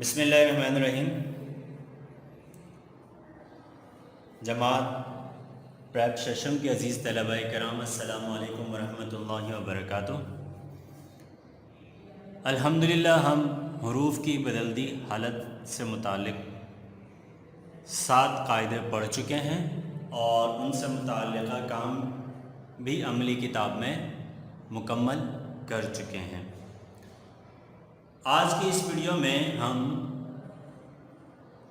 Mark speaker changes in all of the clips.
Speaker 1: بسم اللہ الرحمن الرحیم۔ جماعت پریپ ششم کے عزیز طلباء کرام، السلام علیکم ورحمۃ اللہ وبرکاتہ۔ الحمدللہ ہم حروف کی بدلتی حالت سے متعلق 7 قاعدے پڑھ چکے ہیں اور ان سے متعلقہ کام بھی عملی کتاب میں مکمل کر چکے ہیں۔ آج کی اس ویڈیو میں ہم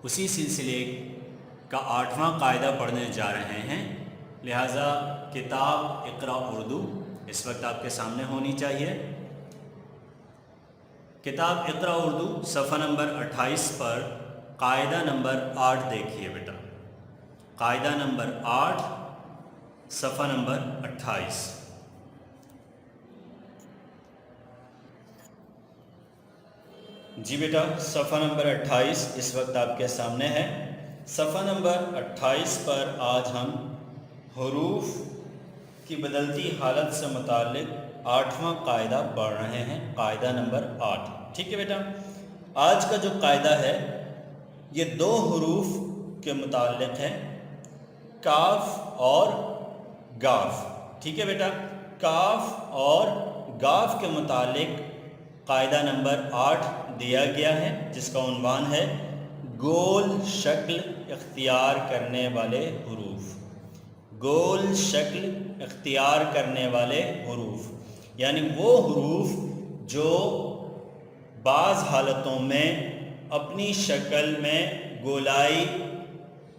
Speaker 1: اسی سلسلے کا 8واں قاعدہ پڑھنے جا رہے ہیں، لہٰذا کتاب اقرا اردو اس وقت آپ کے سامنے ہونی چاہیے۔ کتاب اقرا اردو صفحہ نمبر 28 پر قاعدہ نمبر 8 دیکھیے بیٹا۔ قاعدہ نمبر 8 صفحہ نمبر 28۔ جی بیٹا، صفحہ نمبر 28 اس وقت آپ کے سامنے ہے۔ صفحہ نمبر 28 پر آج ہم حروف کی بدلتی حالت سے متعلق 8واں قاعدہ پڑھ رہے ہیں، قاعدہ نمبر 8۔ ٹھیک ہے بیٹا، آج کا جو قاعدہ ہے یہ 2 حروف کے متعلق ہے، کاف اور گاف۔ ٹھیک ہے بیٹا، کاف اور گاف کے متعلق قاعدہ نمبر 8 دیا گیا ہے، جس کا عنوان ہے گول شکل اختیار کرنے والے حروف۔ گول شکل اختیار کرنے والے حروف، یعنی وہ حروف جو بعض حالتوں میں اپنی شکل میں گولائی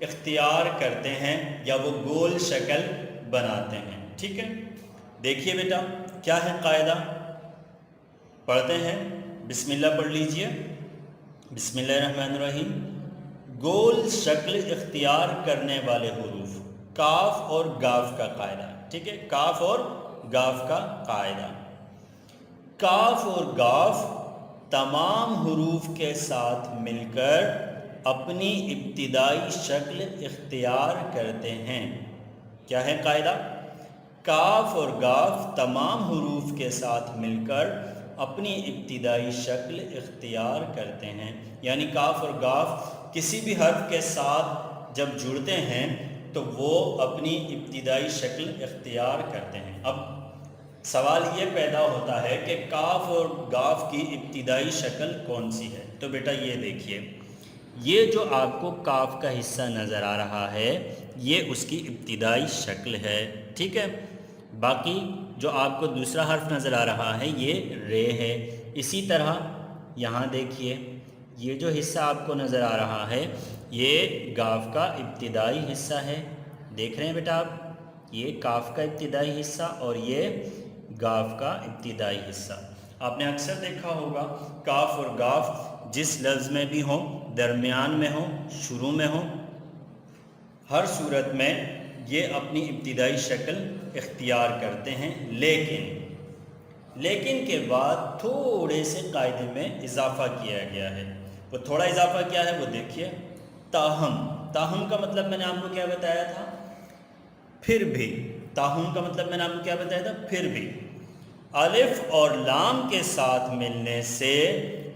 Speaker 1: اختیار کرتے ہیں یا وہ گول شکل بناتے ہیں۔ ٹھیک ہے، دیکھیے بیٹا کیا ہے قاعدہ، پڑھتے ہیں۔ بسم اللہ پڑھ لیجئے۔ بسم اللہ الرحمن الرحیم۔ گول شکل اختیار کرنے والے حروف، کاف اور گاف کا قاعدہ۔ ٹھیک ہے، کاف اور گاف کا قاعدہ۔ کاف اور گاف تمام حروف کے ساتھ مل کر اپنی ابتدائی شکل اختیار کرتے ہیں۔ کیا ہے قاعدہ؟ کاف اور گاف تمام حروف کے ساتھ مل کر اپنی ابتدائی شکل اختیار کرتے ہیں، یعنی کاف اور گاف کسی بھی حرف کے ساتھ جب جڑتے ہیں تو وہ اپنی ابتدائی شکل اختیار کرتے ہیں۔ اب سوال یہ پیدا ہوتا ہے کہ کاف اور گاف کی ابتدائی شکل کون سی ہے؟ تو بیٹا یہ دیکھیے، یہ جو آپ کو کاف کا حصہ نظر آ رہا ہے یہ اس کی ابتدائی شکل ہے۔ ٹھیک ہے، باقی جو آپ کو دوسرا حرف نظر آ رہا ہے یہ رے ہے۔ اسی طرح یہاں دیکھیے، یہ جو حصہ آپ کو نظر آ رہا ہے یہ گاف کا ابتدائی حصہ ہے۔ دیکھ رہے ہیں بیٹا آپ، یہ کاف کا ابتدائی حصہ اور یہ گاف کا ابتدائی حصہ۔ آپ نے اکثر دیکھا ہوگا کاف اور گاف جس لفظ میں بھی ہوں، درمیان میں ہوں، شروع میں ہوں، ہر صورت میں یہ اپنی ابتدائی شکل اختیار کرتے ہیں، لیکن کے بعد تھوڑے سے قاعدے میں اضافہ کیا گیا ہے۔ وہ تھوڑا اضافہ کیا ہے وہ دیکھیے، تاہم۔ تاہم کا مطلب میں نے آپ کو کیا بتایا تھا؟ پھر بھی۔ تاہم کا مطلب میں نے آپ کو کیا بتایا تھا؟ پھر بھی۔ الف اور لام کے ساتھ ملنے سے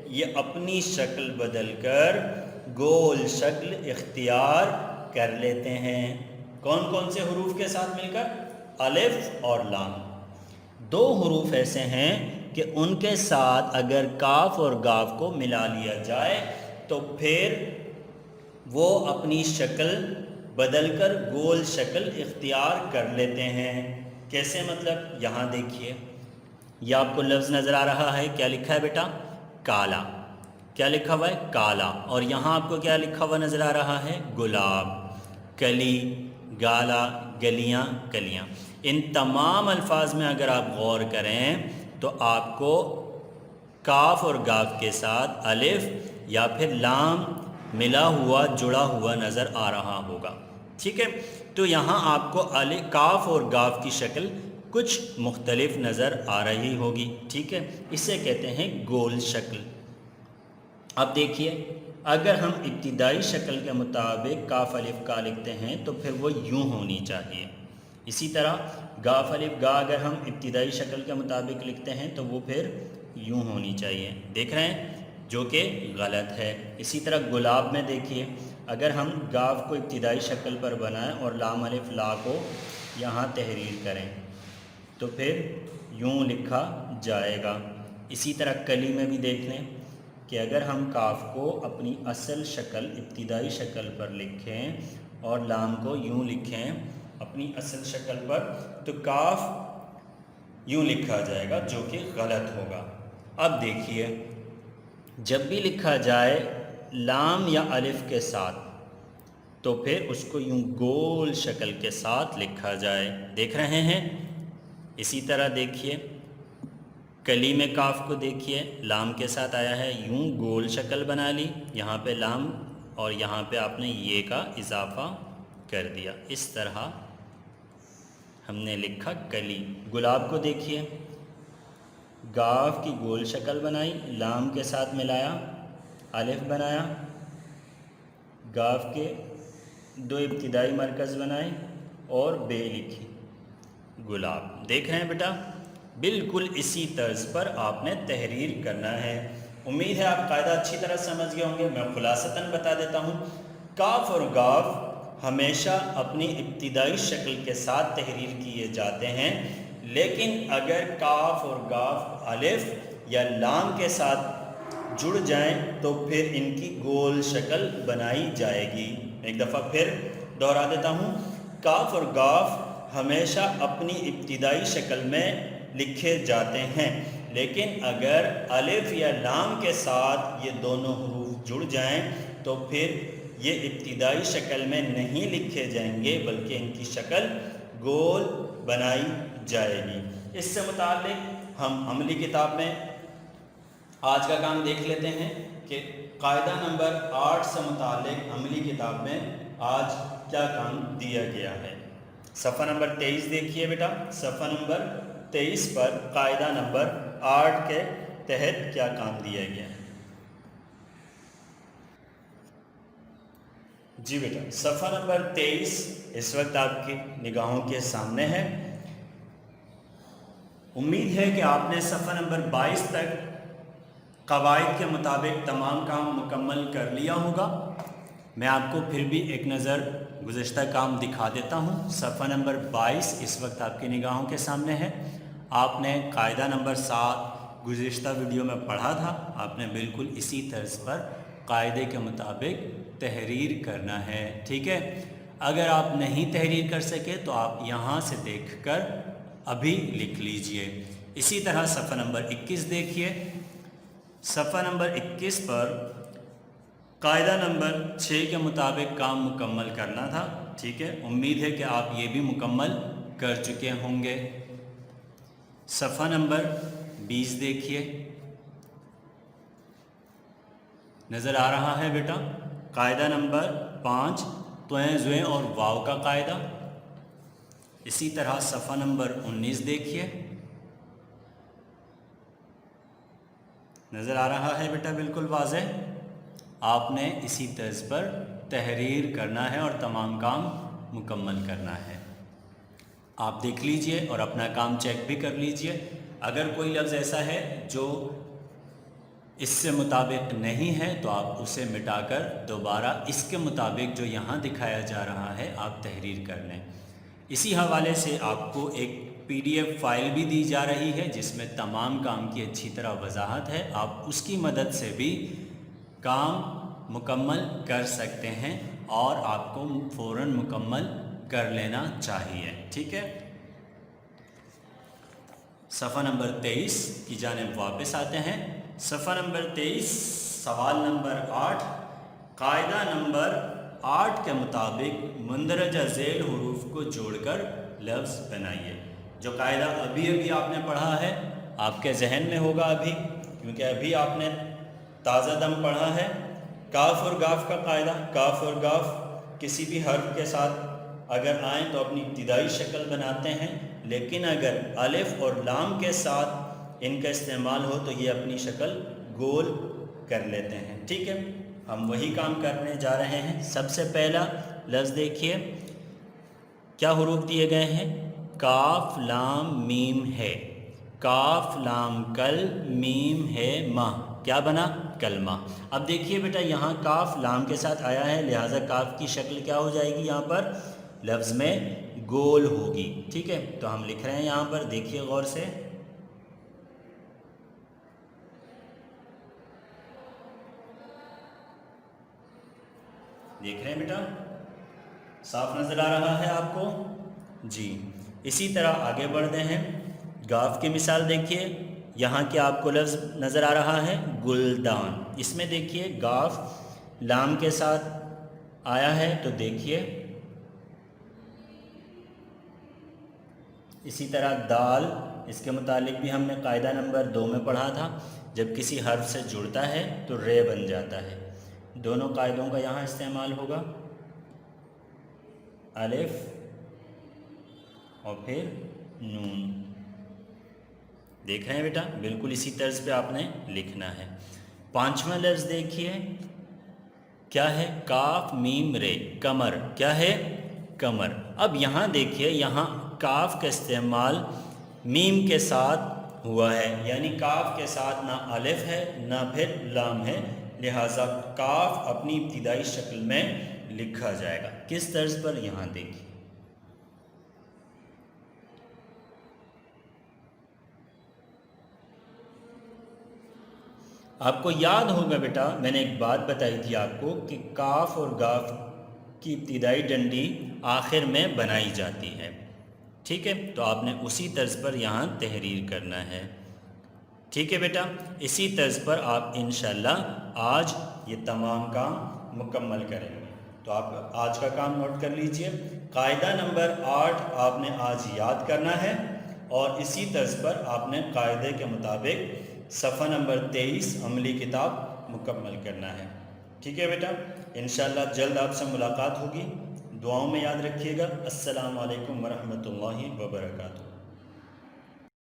Speaker 1: یہ اپنی شکل بدل کر گول شکل اختیار کر لیتے ہیں۔ کون کون سے حروف کے ساتھ مل کر؟ الف اور لام۔ 2 حروف ایسے ہیں کہ ان کے ساتھ اگر کاف اور گاف کو ملا لیا جائے تو پھر وہ اپنی شکل بدل کر گول شکل اختیار کر لیتے ہیں۔ کیسے مطلب؟ یہاں دیکھیے، یہ آپ کو لفظ نظر آ رہا ہے، کیا لکھا ہے بیٹا؟ کالا۔ کیا لکھا ہوا ہے؟ کالا۔ اور یہاں آپ کو کیا لکھا ہوا نظر آ رہا ہے؟ گلاب، کلی، گالا، گلیاں، کلیاں۔ ان تمام الفاظ میں اگر آپ غور کریں تو آپ کو کاف اور گاف کے ساتھ الف یا پھر لام ملا ہوا جڑا ہوا نظر آ رہا ہوگا۔ ٹھیک ہے، تو یہاں آپ کو کاف اور گاف کی شکل کچھ مختلف نظر آ رہی ہوگی۔ ٹھیک ہے، اسے کہتے ہیں گول شکل۔ اب دیکھیے، اگر ہم ابتدائی شکل کے مطابق کاف الف کا لکھتے ہیں تو پھر وہ یوں ہونی چاہیے۔ اسی طرح گاف الف گا اگر ہم ابتدائی شکل کے مطابق لکھتے ہیں تو وہ پھر یوں ہونی چاہیے۔ دیکھ رہے ہیں، جو کہ غلط ہے۔ اسی طرح گلاب میں دیکھیے، اگر ہم گاف کو ابتدائی شکل پر بنائیں اور لام الف لا کو یہاں تحریر کریں تو پھر یوں لکھا جائے گا۔ اسی طرح کلی میں بھی دیکھ لیں کہ اگر ہم کاف کو اپنی اصل شکل ابتدائی شکل پر لکھیں اور لام کو یوں لکھیں اپنی اصل شکل پر تو کاف یوں لکھا جائے گا جو کہ غلط ہوگا۔ اب دیکھیے، جب بھی لکھا جائے لام یا الف کے ساتھ تو پھر اس کو یوں گول شکل کے ساتھ لکھا جائے، دیکھ رہے ہیں؟ اسی طرح دیکھیے کلی میں کاف کو دیکھیے، لام کے ساتھ آیا ہے، یوں گول شکل بنا لی، یہاں پہ لام اور یہاں پہ آپ نے یہ کا اضافہ کر دیا، اس طرح ہم نے لکھا کلی۔ گلاب کو دیکھیے، گاف کی گول شکل بنائی، لام کے ساتھ ملایا، الف بنایا، گاف کے دو ابتدائی مرکز بنائے اور بے لکھی، گلاب۔ دیکھ رہے ہیں بیٹا، بالکل اسی طرز پر آپ نے تحریر کرنا ہے۔ امید ہے آپ قاعدہ اچھی طرح سمجھ گئے ہوں گے۔ میں خلاصتاً بتا دیتا ہوں، کاف اور گاف ہمیشہ اپنی ابتدائی شکل کے ساتھ تحریر کیے جاتے ہیں، لیکن اگر کاف اور گاف الف یا لام کے ساتھ جڑ جائیں تو پھر ان کی گول شکل بنائی جائے گی۔ ایک دفعہ پھر دوہرا دیتا ہوں، کاف اور گاف ہمیشہ اپنی ابتدائی شکل میں لکھے جاتے ہیں، لیکن اگر الف یا لام کے ساتھ یہ دونوں حروف جڑ جائیں تو پھر یہ ابتدائی شکل میں نہیں لکھے جائیں گے بلکہ ان کی شکل گول بنائی جائے گی۔ اس سے متعلق ہم عملی کتاب میں آج کا کام دیکھ لیتے ہیں کہ قاعدہ نمبر 8 سے متعلق عملی کتاب میں آج کیا کام دیا گیا ہے۔ صفحہ نمبر 23 دیکھیے بیٹا، صفحہ نمبر 23 پر قاعدہ نمبر 8 کے تحت کیا کام دیا گیا ہے۔ جی بیٹا، صفحہ نمبر 23 اس وقت آپ کی نگاہوں کے سامنے ہے۔ امید ہے کہ آپ نے صفحہ نمبر 22 تک قواعد کے مطابق تمام کام مکمل کر لیا ہوگا۔ میں آپ کو پھر بھی ایک نظر گزشتہ کام دکھا دیتا ہوں۔ صفحہ نمبر 22 اس وقت آپ کی نگاہوں کے سامنے ہے۔ آپ نے قاعدہ نمبر 7 گزشتہ ویڈیو میں پڑھا تھا، آپ نے بالکل اسی طرز پر قاعدے کے مطابق تحریر کرنا ہے، ٹھیک ہے؟ اگر آپ نہیں تحریر کر سکے تو آپ یہاں سے دیکھ کر ابھی لکھ لیجئے۔ اسی طرح صفحہ نمبر 21 دیکھیے، صفحہ نمبر 21 پر قاعدہ نمبر 6 کے مطابق کام مکمل کرنا تھا، ٹھیک ہے؟ امید ہے کہ آپ یہ بھی مکمل کر چکے ہوں گے۔ صفحہ نمبر 20 دیکھیے، نظر آ رہا ہے بیٹا؟ قاعدہ نمبر 5 تویں زویں اور واو کا قاعدہ۔ اسی طرح صفحہ نمبر 19 دیکھیے، نظر آ رہا ہے بیٹا؟ بالکل واضح۔ آپ نے اسی طرز پر تحریر کرنا ہے اور تمام کام مکمل کرنا ہے۔ آپ دیکھ لیجئے اور اپنا کام چیک بھی کر لیجئے۔ اگر کوئی لفظ ایسا ہے جو اس سے مطابق نہیں ہے تو آپ اسے مٹا کر دوبارہ اس کے مطابق جو یہاں دکھایا جا رہا ہے آپ تحریر کر لیں۔ اسی حوالے سے آپ کو ایک PDF فائل بھی دی جا رہی ہے جس میں تمام کام کی اچھی طرح وضاحت ہے، آپ اس کی مدد سے بھی کام مکمل کر سکتے ہیں اور آپ کو فوراً مکمل کر لینا چاہیے، ٹھیک ہے؟ صفحہ نمبر 23 کی جانب واپس آتے ہیں۔ صفحہ نمبر 23 سوال نمبر 8، قاعدہ نمبر 8 کے مطابق مندرجہ ذیل حروف کو جوڑ کر لفظ بنائیے۔ جو قاعدہ ابھی آپ نے پڑھا ہے آپ کے ذہن میں ہوگا ابھی، کیونکہ ابھی آپ نے تازہ دم پڑھا ہے۔ کاف اور گاف کا قاعدہ، کاف اور گاف کسی بھی حرف کے ساتھ اگر آئیں تو اپنی ابتدائی شکل بناتے ہیں، لیکن اگر الف اور لام کے ساتھ ان کا استعمال ہو تو یہ اپنی شکل گول کر لیتے ہیں، ٹھیک ہے؟ ہم وہی کام کرنے جا رہے ہیں۔ سب سے پہلا لفظ دیکھیے، کیا حروف دیے گئے ہیں؟ کاف لام میم ہے، کاف لام کل میم ہے ماں، کیا بنا؟ کلمہ۔ اب دیکھیے بیٹا یہاں کاف لام کے ساتھ آیا ہے، لہٰذا کاف کی شکل کیا ہو جائے گی؟ یہاں پر لفظ میں گول ہوگی، ٹھیک ہے؟ تو ہم لکھ رہے ہیں یہاں پر، دیکھیے غور سے، دیکھ رہے ہیں بیٹا؟ صاف نظر آ رہا ہے آپ کو؟ جی، اسی طرح آگے بڑھتے ہیں۔ گاف کی مثال دیکھیے، یہاں کیا آپ کو لفظ نظر آ رہا ہے؟ گلدان۔ اس میں دیکھیے گاف لام کے ساتھ آیا ہے، تو دیکھیے اسی طرح دال، اس کے متعلق بھی ہم نے قاعدہ نمبر 2 میں پڑھا تھا، جب کسی حرف سے جڑتا ہے تو رے بن جاتا ہے۔ دونوں قاعدوں کا یہاں استعمال ہوگا، الف اور پھر نون۔ دیکھ رہے ہیں بیٹا؟ بالکل اسی طرز پہ آپ نے لکھنا ہے۔ 5واں لفظ دیکھیے کیا ہے؟ کاف میم رے، کمر۔ کیا ہے؟ کمر۔ اب یہاں دیکھیے، یہاں کاف کا استعمال میم کے ساتھ ہوا ہے، یعنی کاف کے ساتھ نہ الف ہے نہ پھر لام ہے، لہٰذا کاف اپنی ابتدائی شکل میں لکھا جائے گا۔ کس طرز پر؟ یہاں دیکھیے، آپ کو یاد ہوگا بیٹا میں نے ایک بات بتائی تھی آپ کو کہ کاف اور گاف کی ابتدائی ڈنڈی آخر میں بنائی جاتی ہے، ٹھیک ہے؟ تو آپ نے اسی طرز پر یہاں تحریر کرنا ہے، ٹھیک ہے بیٹا؟ اسی طرز پر آپ انشاءاللہ آج یہ تمام کام مکمل کریں گے۔ تو آپ آج کا کام نوٹ کر لیجئے، قاعدہ نمبر 8 آپ نے آج یاد کرنا ہے، اور اسی طرز پر آپ نے قاعدے کے مطابق صفحہ نمبر 23 عملی کتاب مکمل کرنا ہے، ٹھیک ہے بیٹا؟ انشاءاللہ جلد آپ سے ملاقات ہوگی، دعاؤں میں یاد رکھیے گا۔ السلام علیکم ورحمۃ اللہ وبرکاتہ۔